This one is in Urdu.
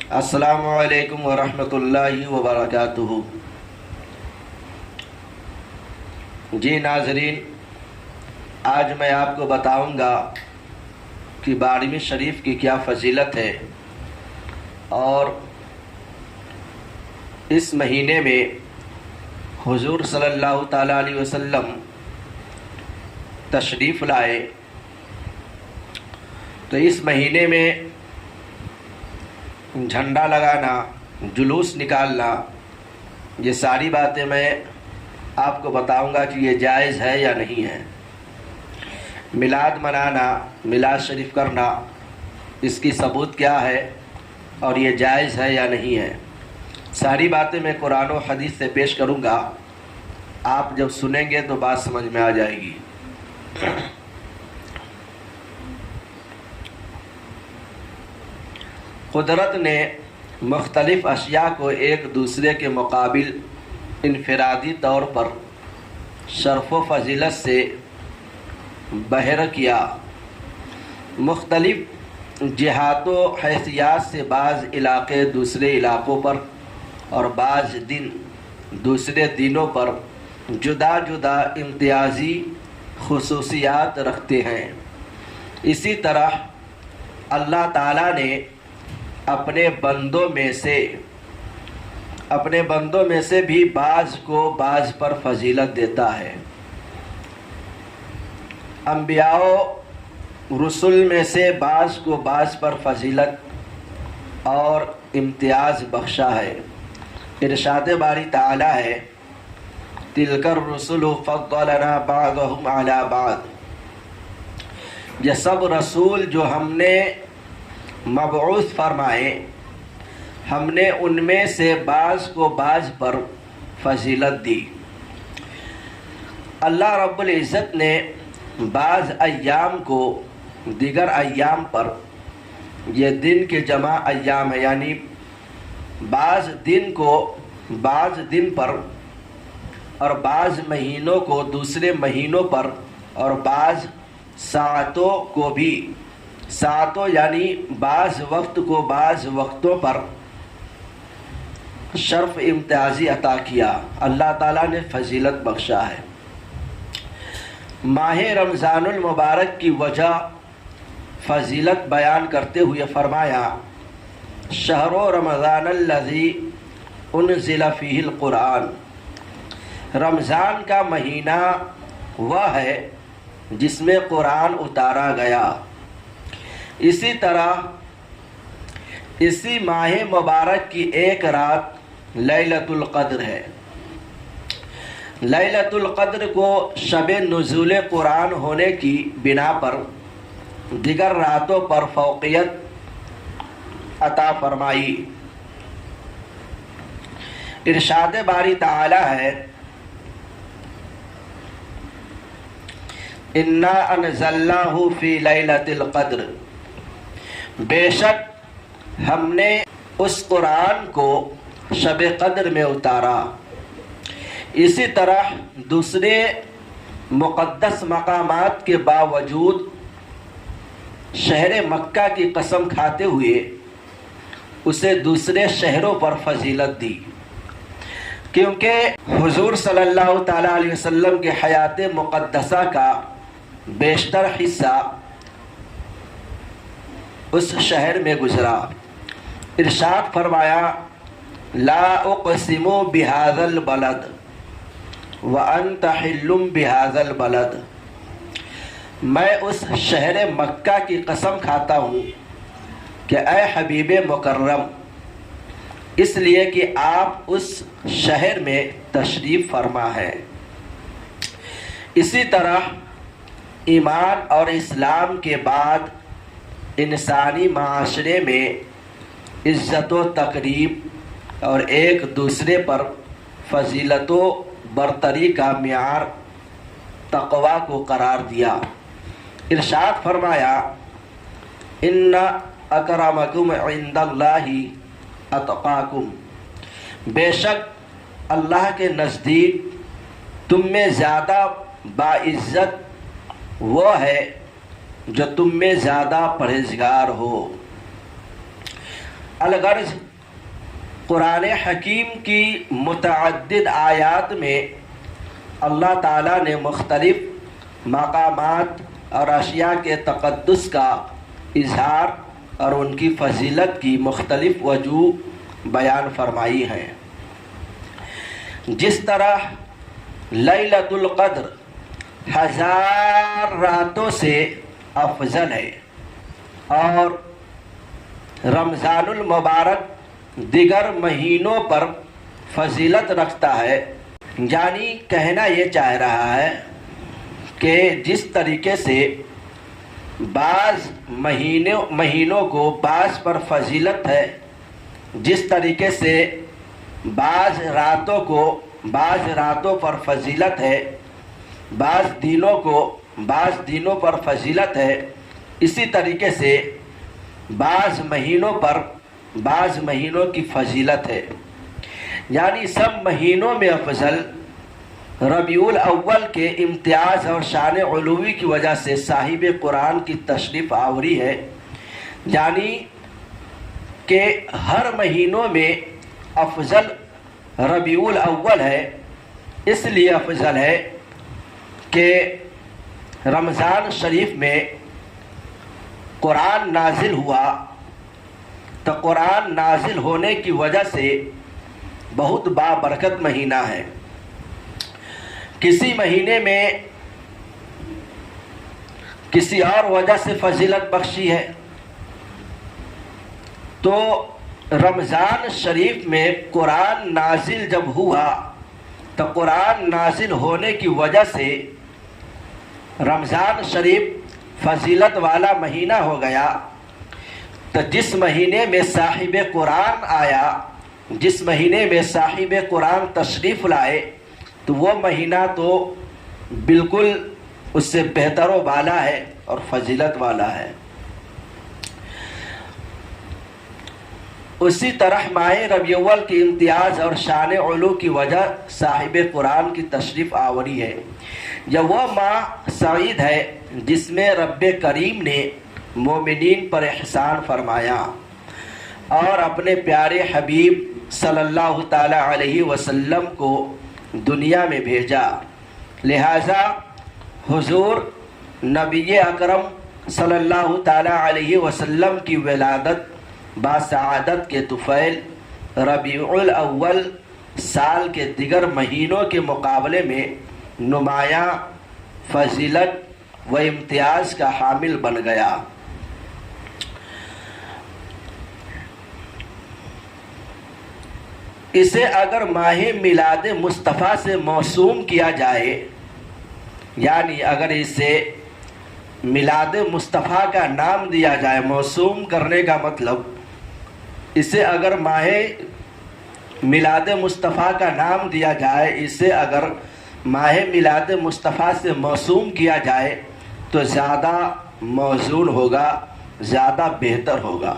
السلام علیکم ورحمۃ اللہ وبرکاتہ۔ جی ناظرین، آج میں آپ کو بتاؤں گا کہ 12ویں شریف کی کیا فضیلت ہے، اور اس مہینے میں حضور صلی اللہ تعالیٰ علیہ وسلم تشریف لائے، تو اس مہینے میں جھنڈا لگانا، جلوس نکالنا، یہ ساری باتیں میں آپ کو بتاؤں گا کہ یہ جائز ہے یا نہیں ہے۔ میلاد منانا، میلاد شریف کرنا، اس کی ثبوت کیا ہے اور یہ جائز ہے یا نہیں ہے، ساری باتیں میں قرآن و حدیث سے پیش کروں گا۔ آپ جب سنیں گے تو بات سمجھ میں آ جائے گی۔ قدرت نے مختلف اشیاء کو ایک دوسرے کے مقابل انفرادی طور پر شرف و فضیلت سے بہر کیا۔ مختلف جہات و حیثیات سے بعض علاقے دوسرے علاقوں پر اور بعض دن دوسرے دنوں پر جدا جدا امتیازی خصوصیات رکھتے ہیں۔ اسی طرح اللہ تعالیٰ نے اپنے بندوں میں سے بھی بعض کو بعض پر فضیلت دیتا ہے۔ انبیاء و رسول میں سے بعض کو بعض پر فضیلت اور امتیاز بخشا ہے۔ ارشاد باری تعالی ہے، تِلْكَ الرُّسُلُ فَضَّلْنَا بَعْضَهُمْ عَلَى بَعْضٍ، یہ سب رسول جو ہم نے مبعوث فرمائے، ہم نے ان میں سے بعض کو بعض پر فضیلت دی۔ اللہ رب العزت نے بعض ایام کو دیگر ایام پر، یہ دن کے جمع ایام ہے، یعنی بعض دن کو بعض دن پر اور بعض مہینوں کو دوسرے مہینوں پر اور بعض ساعتوں کو بھی، ساعتوں یعنی بعض وقت کو بعض وقتوں پر شرف امتیازی عطا کیا۔ اللہ تعالیٰ نے فضیلت بخشا ہے۔ ماہ رمضان المبارک کی وجہ فضیلت بیان کرتے ہوئے فرمایا، شہر رمضان الذی انزل فیہ القرآن، رمضان کا مہینہ وہ ہے جس میں قرآن اتارا گیا۔ اسی طرح اسی ماہ مبارک کی ایک رات لیلۃ القدر ہے۔ لیلۃ القدر کو شب نزول قرآن ہونے کی بنا پر دیگر راتوں پر فوقیت عطا فرمائی۔ ارشاد باری تعالی ہے، انا انزلناہ فی لیلۃ القدر، بے شک ہم نے اس قرآن کو شب قدر میں اتارا۔ اسی طرح دوسرے مقدس مقامات کے باوجود شہر مکہ کی قسم کھاتے ہوئے اسے دوسرے شہروں پر فضیلت دی، کیونکہ حضور صلی اللہ تعالیٰ علیہ وسلم کے حیات مقدسہ کا بیشتر حصہ اس شہر میں گزرا۔ ارشاد فرمایا، لا اقسم بہذا البلد وانت حل بہذا البلد، میں اس شہر مکہ کی قسم کھاتا ہوں کہ اے حبیب مکرم، اس لیے کہ آپ اس شہر میں تشریف فرما ہے۔ اسی طرح ایمان اور اسلام کے بعد انسانی معاشرے میں عزت و تقریب اور ایک دوسرے پر فضیلت و برتری کا معیار تقویٰ کو قرار دیا۔ ارشاد فرمایا، ان اکرمکم عند اللہ اتقاکم، بے شک اللہ کے نزدیک تم میں زیادہ باعزت وہ ہے جو تم میں زیادہ پرہیزگار ہو۔ الغرض قرآن حکیم کی متعدد آیات میں اللہ تعالیٰ نے مختلف مقامات اور اشیاء کے تقدس کا اظہار اور ان کی فضیلت کی مختلف وجوہ بیان فرمائی ہیں. جس طرح لیلۃ القدر 1000 راتوں سے افضل ہے اور رمضان المبارک دیگر مہینوں پر فضیلت رکھتا ہے، یعنی کہنا یہ چاہ رہا ہے کہ جس طریقے سے بعض مہینوں کو بعض پر فضیلت ہے، جس طریقے سے بعض راتوں کو بعض راتوں پر فضیلت ہے، بعض دنوں پر فضیلت ہے، اسی طریقے سے بعض مہینوں پر بعض مہینوں کی فضیلت ہے. یعنی سب مہینوں میں افضل ربیع الاول کے امتیاز اور شان علوی کی وجہ سے صاحب قرآن کی تشریف آوری ہے. یعنی کہ ہر مہینوں میں افضل ربیع الاول ہے، اس لیے افضل ہے کہ رمضان شریف میں قرآن نازل ہوا، تو قرآن نازل ہونے کی وجہ سے بہت بابرکت مہینہ ہے. کسی مہینے میں کسی اور وجہ سے فضیلت بخشی ہے، تو رمضان شریف میں قرآن نازل جب ہوا تو قرآن نازل ہونے کی وجہ سے رمضان شریف فضیلت والا مہینہ ہو گیا. تو جس مہینے میں صاحب قرآن آیا، جس مہینے میں صاحب قرآن تشریف لائے، تو وہ مہینہ تو بالکل اس سے بہتر و بالا ہے اور فضیلت والا ہے. اسی طرح ماہ ربیع الاول کی امتیاز اور شان علو کی وجہ صاحب قرآن کی تشریف آوری ہے. یہ وہ ماہ سعید ہے جس میں رب کریم نے مومنین پر احسان فرمایا اور اپنے پیارے حبیب صلی اللہ تعالی علیہ وسلم کو دنیا میں بھیجا. لہذا حضور نبی اکرم صلی اللہ تعالی علیہ وسلم کی ولادت باسعادت کے طفیل ربیع الاول سال کے دیگر مہینوں کے مقابلے میں نمایاں فضیلت و امتیاز کا حامل بن گیا. اسے اگر ماہ میلاد مصطفیٰ سے موسوم کیا جائے، یعنی اگر اسے میلاد مصطفیٰ کا نام دیا جائے، موسوم کرنے کا مطلب اسے اگر ماہ میلاد مصطفیٰ کا نام دیا جائے، اسے اگر ماہ میلاد مصطفیٰ سے موسوم کیا جائے تو زیادہ موزون ہوگا، زیادہ بہتر ہوگا.